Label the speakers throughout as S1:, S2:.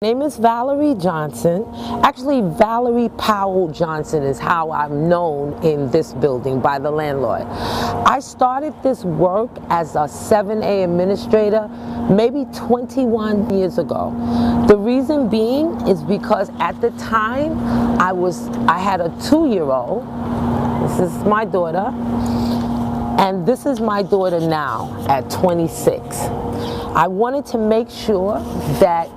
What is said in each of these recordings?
S1: My name is Valerie Johnson. Actually, Valerie Powell Johnson is how I'm known in this building by the landlord. I started this work as a 7A administrator maybe 21 years ago. The reason being is because at the time I had a 2-year-old. This is my daughter, and this is my daughter now at 26. I wanted to make sure that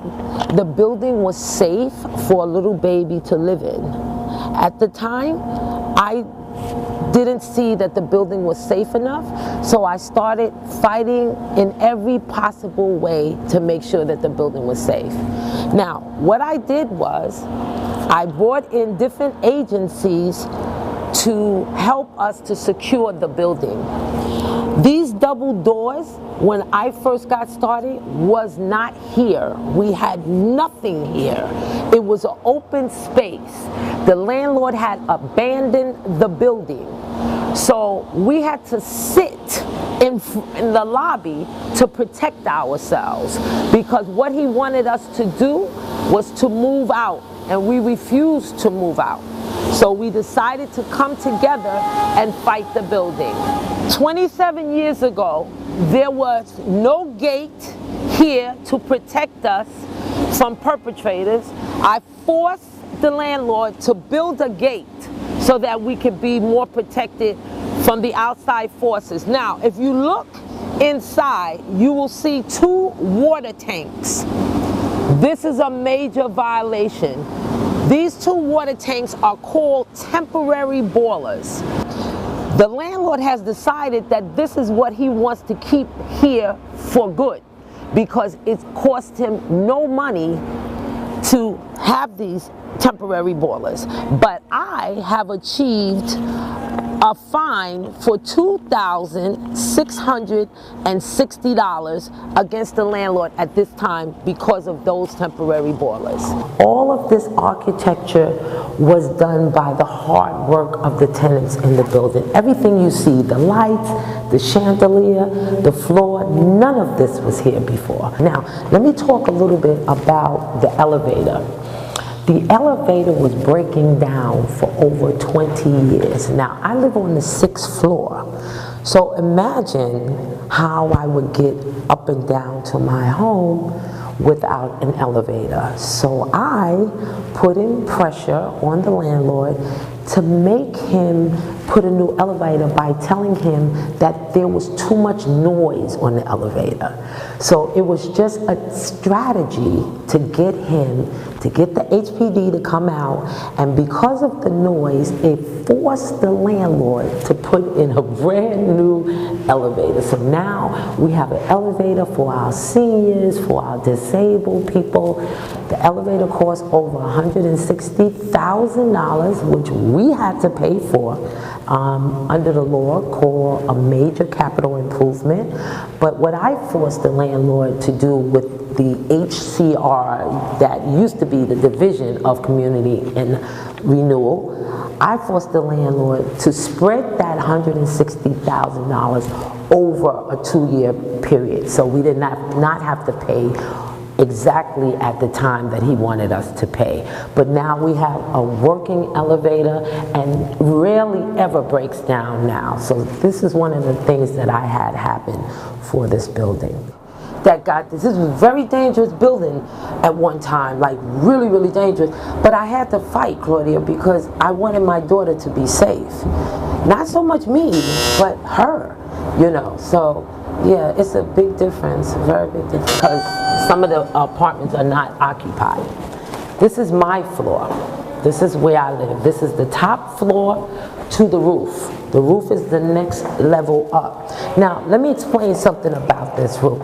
S1: the building was safe for a little baby to live in. At the time, I didn't see that the building was safe enough, so I started fighting in every possible way to make sure that the building was safe. Now, what I did was, I brought in different agencies to help us to secure the building. These double doors, when I first got started, was not here. We had nothing here. It was an open space. The landlord had abandoned the building. So we had to sit in the lobby to protect ourselves, because what he wanted us to do was to move out, and we refused to move out. So we decided to come together and fight the building. 27 years ago, there was no gate here to protect us from perpetrators. I forced the landlord to build a gate so that we could be more protected from the outside forces. Now, if you look inside, you will see 2 water tanks. This is a major violation. These 2 water tanks are called temporary boilers. The landlord has decided that this is what he wants to keep here for good, because it cost him no money to have these temporary boilers. But I have achieved a fine for $2,660 against the landlord at this time because of those temporary boilers. All of this architecture was done by the hard work of the tenants in the building. Everything you see, the lights, the chandelier, the floor, none of this was here before. Now, let me talk a little bit about the elevator. The elevator was breaking down for over 20 years. Now, I live on the 6th floor, so imagine how I would get up and down to my home without an elevator. So I put in pressure on the landlord to make him put a new elevator by telling him that there was too much noise on the elevator. So it was just a strategy to get him, to get the HPD to come out, and because of the noise, it forced the landlord to put in a brand new elevator. So now we have an elevator for our seniors, for our disabled people. The elevator costs over $160,000, which we had to pay for under the law called a major capital improvement. But what I forced the landlord to do with the HCR, that used to be the Division of Community and Renewal, I forced the landlord to spread that $160,000 over a 2-year period. So we did not have to pay exactly at the time that he wanted us to pay. But now we have a working elevator and rarely ever breaks down now. So this is one of the things that I had happen for this building. This is a very dangerous building at one time, like really, really dangerous. But I had to fight, Claudia, because I wanted my daughter to be safe. Not so much me, but her, you know. So yeah, it's a big difference, very big difference, because some of the apartments are not occupied. This is my floor. This is where I live. This is the top floor to the roof. The roof is the next level up. Now, let me explain something about this roof.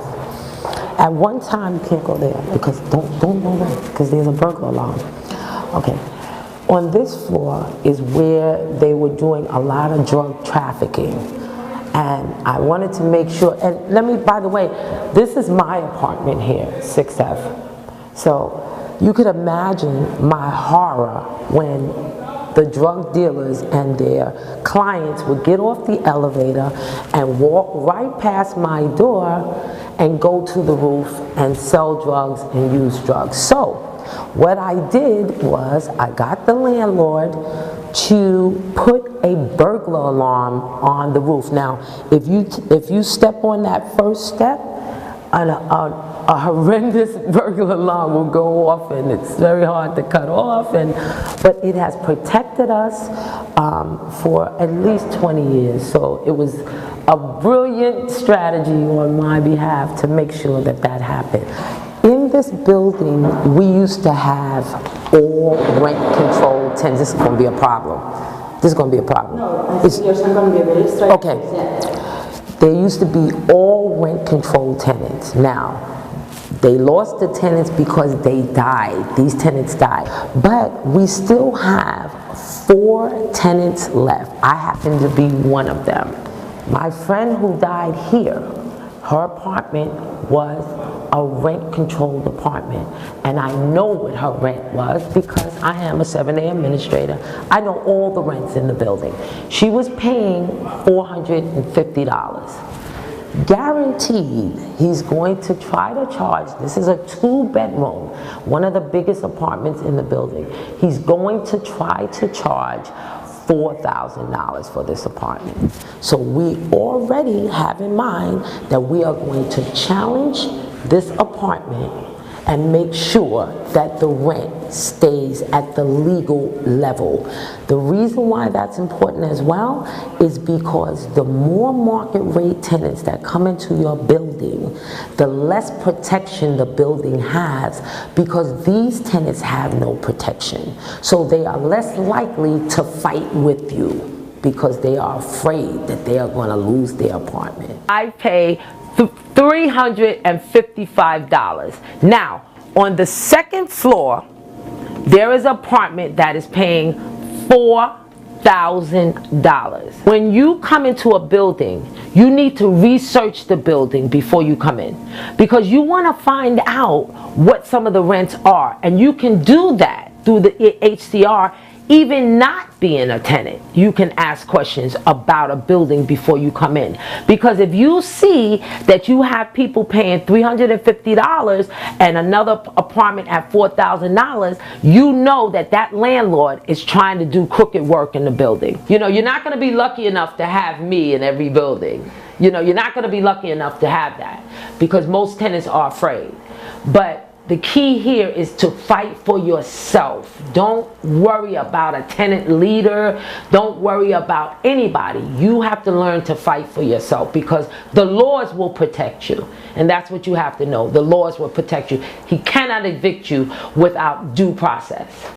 S1: At one time, you can't go there, because don't go there, because there's a burglar alarm. Okay. On this floor is where they were doing a lot of drug trafficking. And I wanted to make sure, and let me, by the way, this is my apartment here, 6F. So you could imagine my horror when the drug dealers and their clients would get off the elevator and walk right past my door and go to the roof and sell drugs and use drugs. So What I did was I got the landlord to put a burglar alarm on the roof. Now, if you step on that first step, a horrendous burglar alarm will go off, and it's very hard to cut off. But it has protected us for at least 20 years. So it was a brilliant strategy on my behalf to make sure that that happened. In this building, we used to have all rent-controlled tenants. This is going to be a problem. This is going to be a problem.
S2: No, you're going to be very straight.
S1: Okay. There used to be all rent-controlled tenants. Now, they lost the tenants because they died. These tenants died. But we still have 4 tenants left. I happen to be one of them. My friend who died here, her apartment was a rent-controlled apartment, and I know what her rent was because I am a 7A administrator. I know all the rents in the building. She was paying $450. Guaranteed, he's going to try to charge, this is a 2-bedroom, one of the biggest apartments in the building. He's going to try to charge $4,000 for this apartment. So we already have in mind that we are going to challenge this apartment and make sure that the rent stays at the legal level. The reason why that's important as well is because the more market rate tenants that come into your building, the less protection the building has, because these tenants have no protection. So they are less likely to fight with you because they are afraid that they are going to lose their apartment. I pay $355. Now, on the second floor, there is an apartment that is paying $4,000. When you come into a building, you need to research the building before you come in, because you want to find out what some of the rents are, and you can do that through the HCR. Even not being a tenant, you can ask questions about a building before you come in. Because if you see that you have people paying $350 and another apartment at $4,000, you know that that landlord is trying to do crooked work in the building. You know, you're not going to be lucky enough to have me in every building. You know, you're not going to be lucky enough to have that, because most tenants are afraid. But the key here is to fight for yourself. Don't worry about a tenant leader. Don't worry about anybody. You have to learn to fight for yourself, because the laws will protect you. And that's what you have to know. The laws will protect you. He cannot evict you without due process.